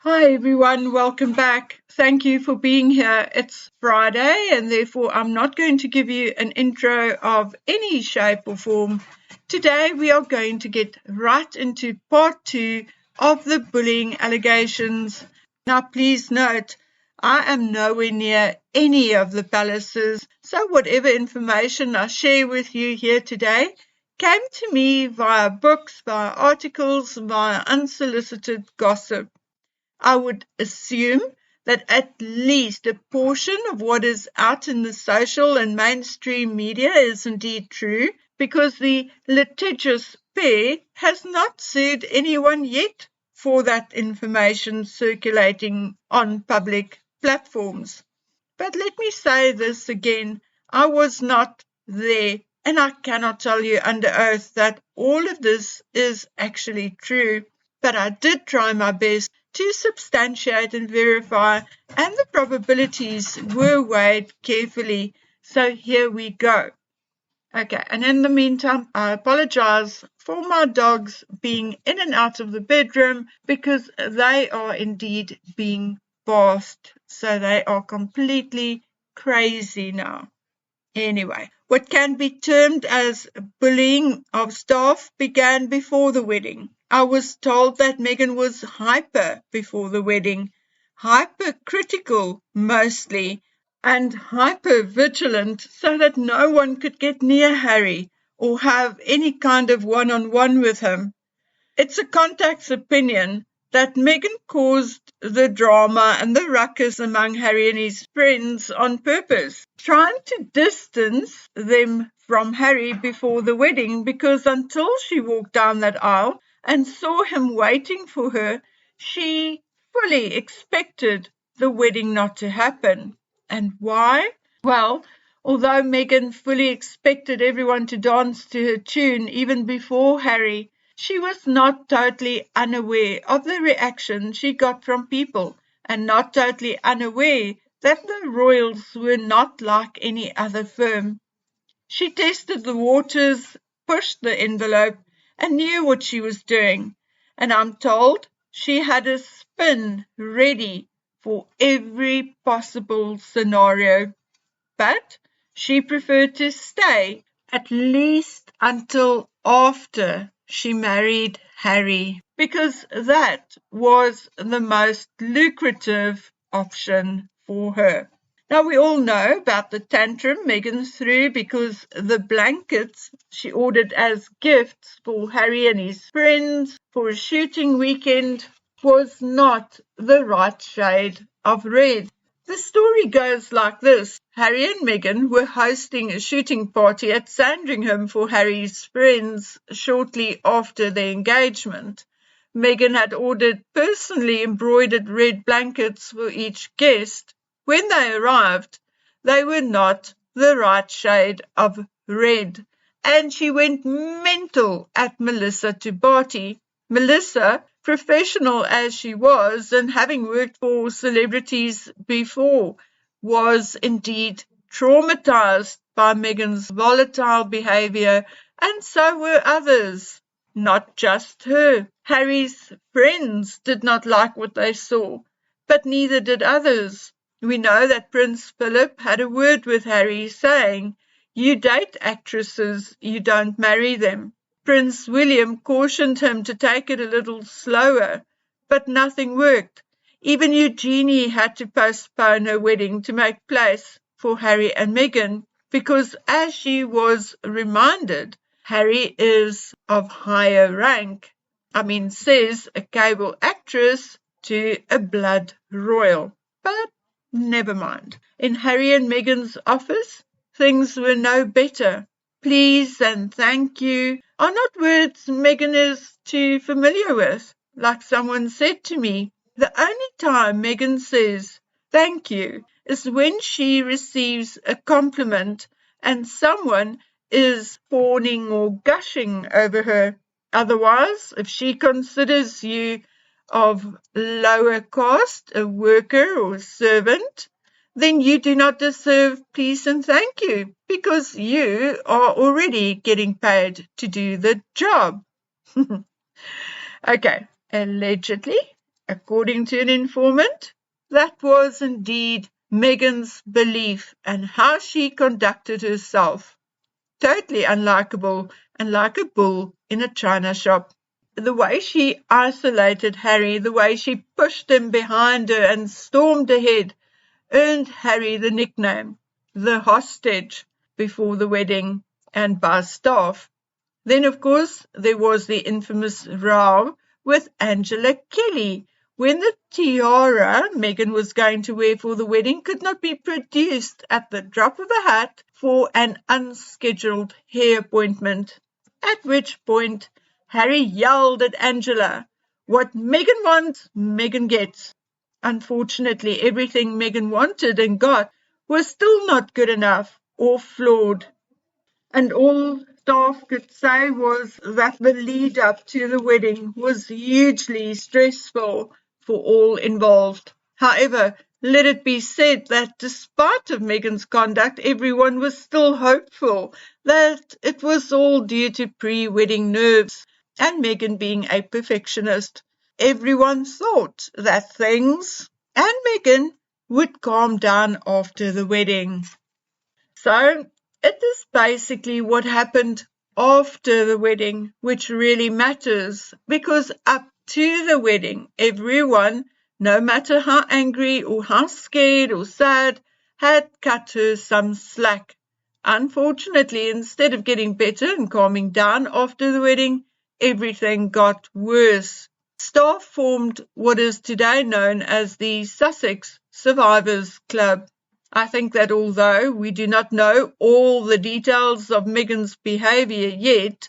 Hi everyone, welcome back. Thank you for being here. It's Friday and therefore I'm not going to give you an intro of any shape or form. Today we are going to get right into part 2 of the bullying allegations. Now please note, I am nowhere near any of the palaces, so whatever information I share with you here today came to me via books, via articles, via unsolicited gossip. I would assume that at least a portion of what is out in the social and mainstream media is indeed true, because the litigious pair has not sued anyone yet for that information circulating on public platforms. But let me say this again, I was not there, and I cannot tell you under oath that all of this is actually true. But I did try my best to substantiate and verify, and the probabilities were weighed carefully. So here we go. Okay, and in the meantime, I apologize for my dogs being in and out of the bedroom because they are indeed being bathed. So they are completely crazy now. Anyway, what can be termed as bullying of staff began before the wedding. I was told that Meghan was hyper before the wedding, hypercritical mostly, and hyper-vigilant so that no one could get near Harry or have any kind of one-on-one with him. It's a contact's opinion that Meghan caused the drama and the ruckus among Harry and his friends on purpose, trying to distance them from Harry before the wedding, because until she walked down that aisle and saw him waiting for her, she fully expected the wedding not to happen. And why? Well, although Meghan fully expected everyone to dance to her tune even before Harry, she was not totally unaware of the reaction she got from people, and not totally unaware that the royals were not like any other firm. She tested the waters, pushed the envelope, and knew what she was doing. And I'm told she had a spin ready for every possible scenario. But she preferred to stay, at least until after she married Harry, because that was the most lucrative option for her. Now, we all know about the tantrum Meghan threw because the blankets she ordered as gifts for Harry and his friends for a shooting weekend was not the right shade of red. The story goes like this. Harry and Meghan were hosting a shooting party at Sandringham for Harry's friends shortly after their engagement. Meghan had ordered personally embroidered red blankets for each guest. When they arrived, they were not the right shade of red, and she went mental at Melissa Tubati. Melissa, professional as she was and having worked for celebrities before, was indeed traumatized by Meghan's volatile behavior, and so were others, not just her. Harry's friends did not like what they saw, but neither did others. We know that Prince Philip had a word with Harry saying, "You date actresses, you don't marry them." Prince William cautioned him to take it a little slower, but nothing worked. Even Eugenie had to postpone her wedding to make place for Harry and Meghan, because as she was reminded, Harry is of higher rank. Says a cable actress to a blood royal. But never mind. In Harry and Meghan's office, things were no better. Please and thank you are not words Meghan is too familiar with. Like someone said to me, the only time Meghan says thank you is when she receives a compliment and someone is fawning or gushing over her. Otherwise, if she considers you of lower caste, a worker or servant, then you do not deserve please and thank you, because you are already getting paid to do the job. Okay, allegedly, According to an informant, that was indeed Meghan's belief and how she conducted herself. Totally unlikable and like a bull in a china shop. The way she isolated Harry, the way she pushed him behind her and stormed ahead, earned Harry the nickname, the hostage, before the wedding and by staff. Then, of course, there was the infamous row with Angela Kelly, when the tiara Meghan was going to wear for the wedding could not be produced at the drop of a hat for an unscheduled hair appointment, at which point Harry yelled at Angela, "What Meghan wants, Meghan gets." Unfortunately, everything Meghan wanted and got was still not good enough or flawed. And all staff could say was that the lead up to the wedding was hugely stressful for all involved. However, let it be said that despite of Meghan's conduct, everyone was still hopeful that it was all due to pre-wedding nerves and Meghan being a perfectionist. Everyone thought that things and Meghan would calm down after the wedding. So it is basically what happened after the wedding which really matters, because up to the wedding, everyone, no matter how angry or how scared or sad, had cut her some slack. Unfortunately, instead of getting better and calming down after the wedding, everything got worse. Staff formed what is today known as the Sussex Survivors Club. I think that although we do not know all the details of Meghan's behaviour yet,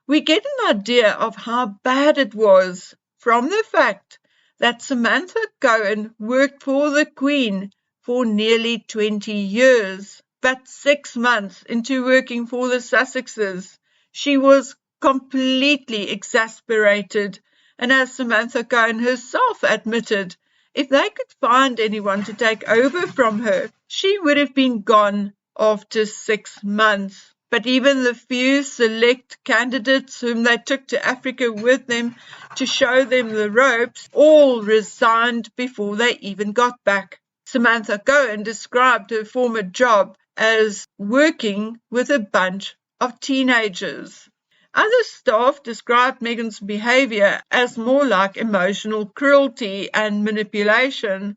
we get an idea of how bad it was from the fact that Samantha Cohen worked for the Queen for nearly 20 years, but 6 months into working for the Sussexes, she was completely exasperated, and as Samantha Cohen herself admitted, if they could find anyone to take over from her, she would have been gone after 6 months. But even the few select candidates whom they took to Africa with them to show them the ropes all resigned before they even got back. Samantha Cohen described her former job as working with a bunch of teenagers. Other staff described Meghan's behaviour as more like emotional cruelty and manipulation.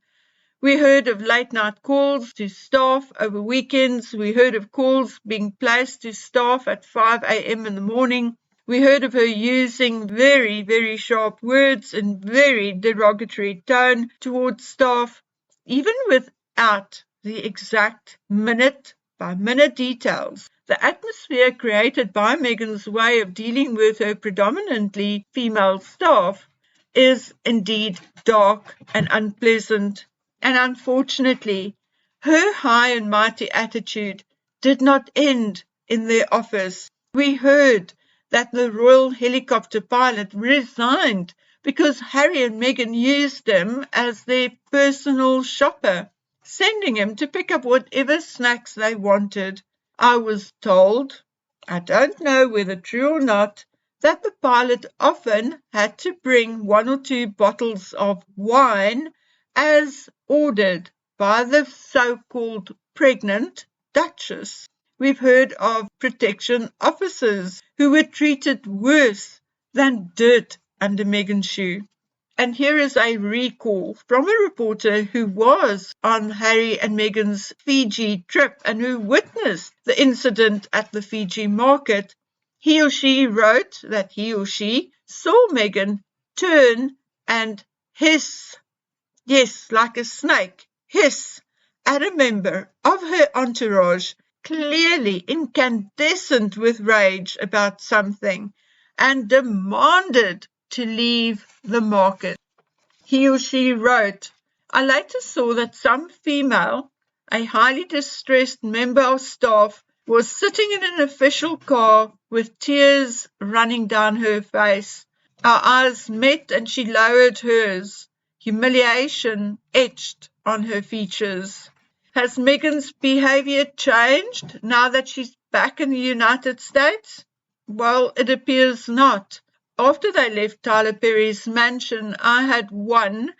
We heard of late-night calls to staff over weekends. We heard of calls being placed to staff at 5 a.m. in the morning. We heard of her using very, very sharp words and very derogatory tone towards staff, even without the exact minute-by-minute details. The atmosphere created by Meghan's way of dealing with her predominantly female staff is indeed dark and unpleasant. And unfortunately, her high and mighty attitude did not end in their office. We heard that the royal helicopter pilot resigned because Harry and Meghan used him as their personal shopper, sending him to pick up whatever snacks they wanted. I was told, I don't know whether true or not, that the pilot often had to bring 1 or 2 bottles of wine as ordered by the so-called pregnant Duchess. We've heard of protection officers who were treated worse than dirt under Meghan's shoe. And here is a recall from a reporter who was on Harry and Meghan's Fiji trip and who witnessed the incident at the Fiji market. He or she wrote that he or she saw Meghan turn and hiss, yes, like a snake, hiss at a member of her entourage, clearly incandescent with rage about something, and demanded to leave the market. He or she wrote, I later saw that some female, a highly distressed member of staff, was sitting in an official car with tears running down her face. Our eyes met and she lowered hers, humiliation etched on her features. Has Meghan's behaviour changed now that she's back in the United States? Well, it appears not. After they left Tyler Perry's mansion, I had one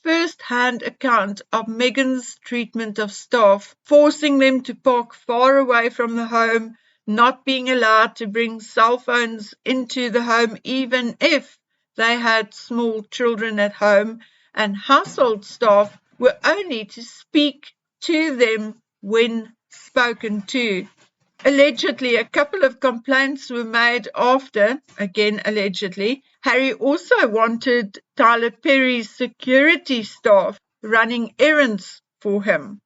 first-hand account of Meghan's treatment of staff, forcing them to park far away from the home, not being allowed to bring cell phones into the home even if they had small children at home, and household staff were only to speak to them when spoken to. Allegedly, a couple of complaints were made after, again allegedly, Harry also wanted Tyler Perry's security staff running errands for him.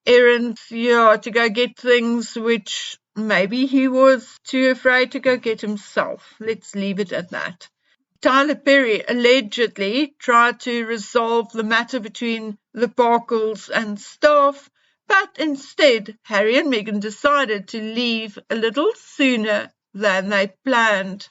Errands, yeah, to go get things which maybe he was too afraid to go get himself. Let's leave it at that. Tyler Perry allegedly tried to resolve the matter between the Parkles and staff, but instead Harry and Meghan decided to leave a little sooner than they planned.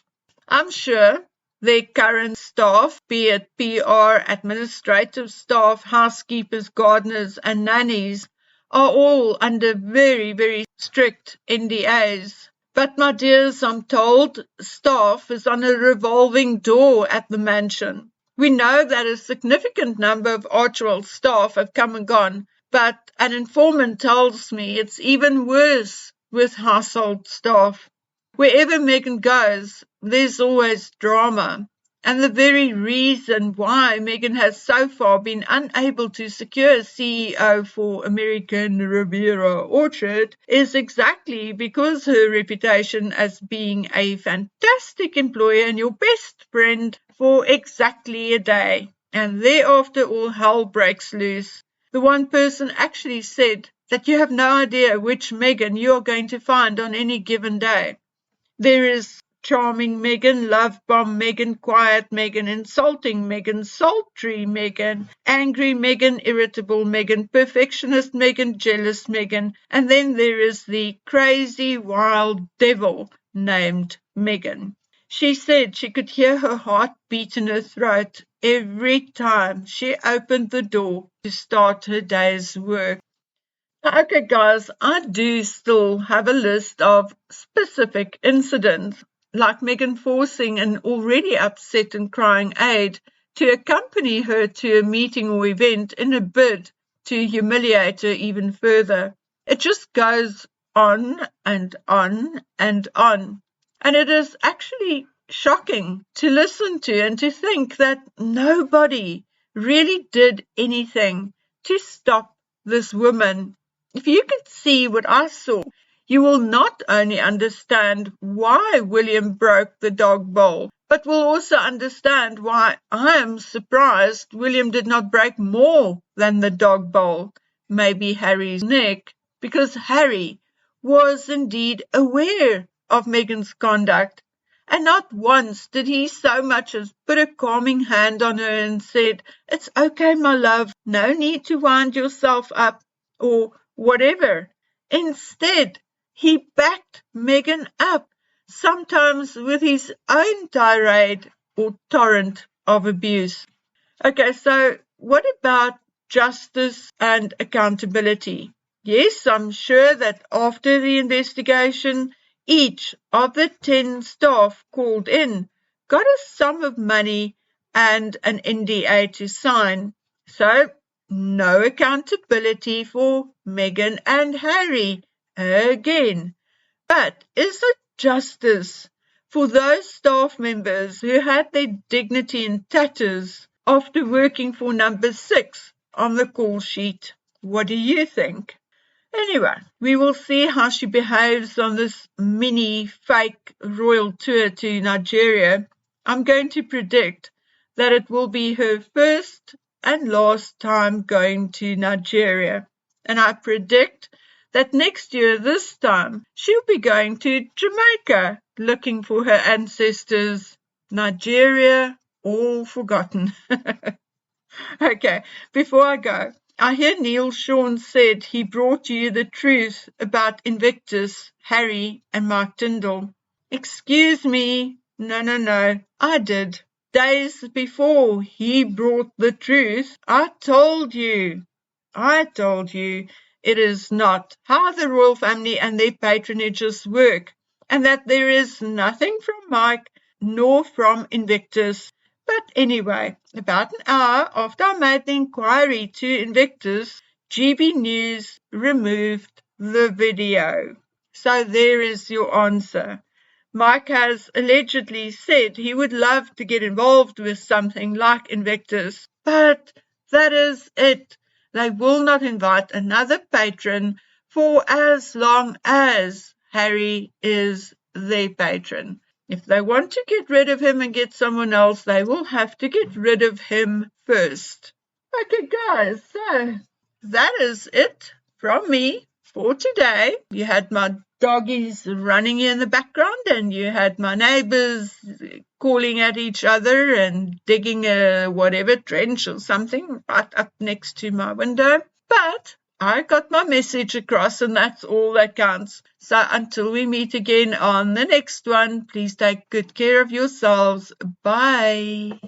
I'm sure their current staff, be it PR, administrative staff, housekeepers, gardeners and nannies, are all under very, very strict NDAs. But my dears, I'm told staff is on a revolving door at the mansion. We know that a significant number of Archewell staff have come and gone, but an informant tells me it's even worse with household staff. Wherever Meghan goes, there's always drama. And the very reason why Meghan has so far been unable to secure a CEO for American Riviera Orchard is exactly because her reputation as being a fantastic employer and your best friend for exactly a day. And thereafter all hell breaks loose. The one person actually said that you have no idea which Meghan you are going to find on any given day. There is charming Meghan, love bomb Meghan, quiet Meghan, insulting Meghan, sultry Meghan, angry Meghan, irritable Meghan, perfectionist Meghan, jealous Meghan, and then there is the crazy wild devil named Meghan. She said she could hear her heart beat in her throat every time she opened the door to start her day's work. Okay, guys, I do still have a list of specific incidents, like Meghan forcing an already upset and crying aide to accompany her to a meeting or event in a bid to humiliate her even further. It just goes on and on and on. And it is actually shocking to listen to and to think that nobody really did anything to stop this woman. If you could see what I saw, you will not only understand why William broke the dog bowl, but will also understand why I am surprised William did not break more than the dog bowl, maybe Harry's neck, because Harry was indeed aware of Meghan's conduct, and not once did he so much as put a calming hand on her and said, "It's okay, my love, no need to wind yourself up," or whatever. Instead, he backed Meghan up, sometimes with his own tirade or torrent of abuse. Okay, so what about justice and accountability? Yes, I'm sure that after the investigation, each of the 10 staff called in got a sum of money and an NDA to sign. So, no accountability for Meghan and Harry again. But is it justice for those staff members who had their dignity in tatters after working for number 6 on the call sheet? What do you think? Anyway, we will see how she behaves on this mini fake royal tour to Nigeria. I'm going to predict that it will be her first and last time going to Nigeria. And I predict that next year, this time, she'll be going to Jamaica, looking for her ancestors. Nigeria, all forgotten. Okay, before I go, I hear Neil Sean said he brought you the truth about Invictus, Harry and Mark Tyndall. Excuse me, no, I did. Days before he brought the truth, I told you it is not how the royal family and their patronages work, and that there is nothing from Mike, nor from Invictus. But anyway, about an hour after I made the inquiry to Invictus, GB News removed the video. So there is your answer. Mike has allegedly said he would love to get involved with something like Invictus, but that is it. They will not invite another patron for as long as Harry is their patron. If they want to get rid of him and get someone else, they will have to get rid of him first. Okay, guys, so that is it from me for today. You had my doggies running in the background, and you had my neighbors calling at each other and digging a whatever trench or something right up next to my window. But I got my message across, and that's all that counts. So until we meet again on the next one, please take good care of yourselves. Bye.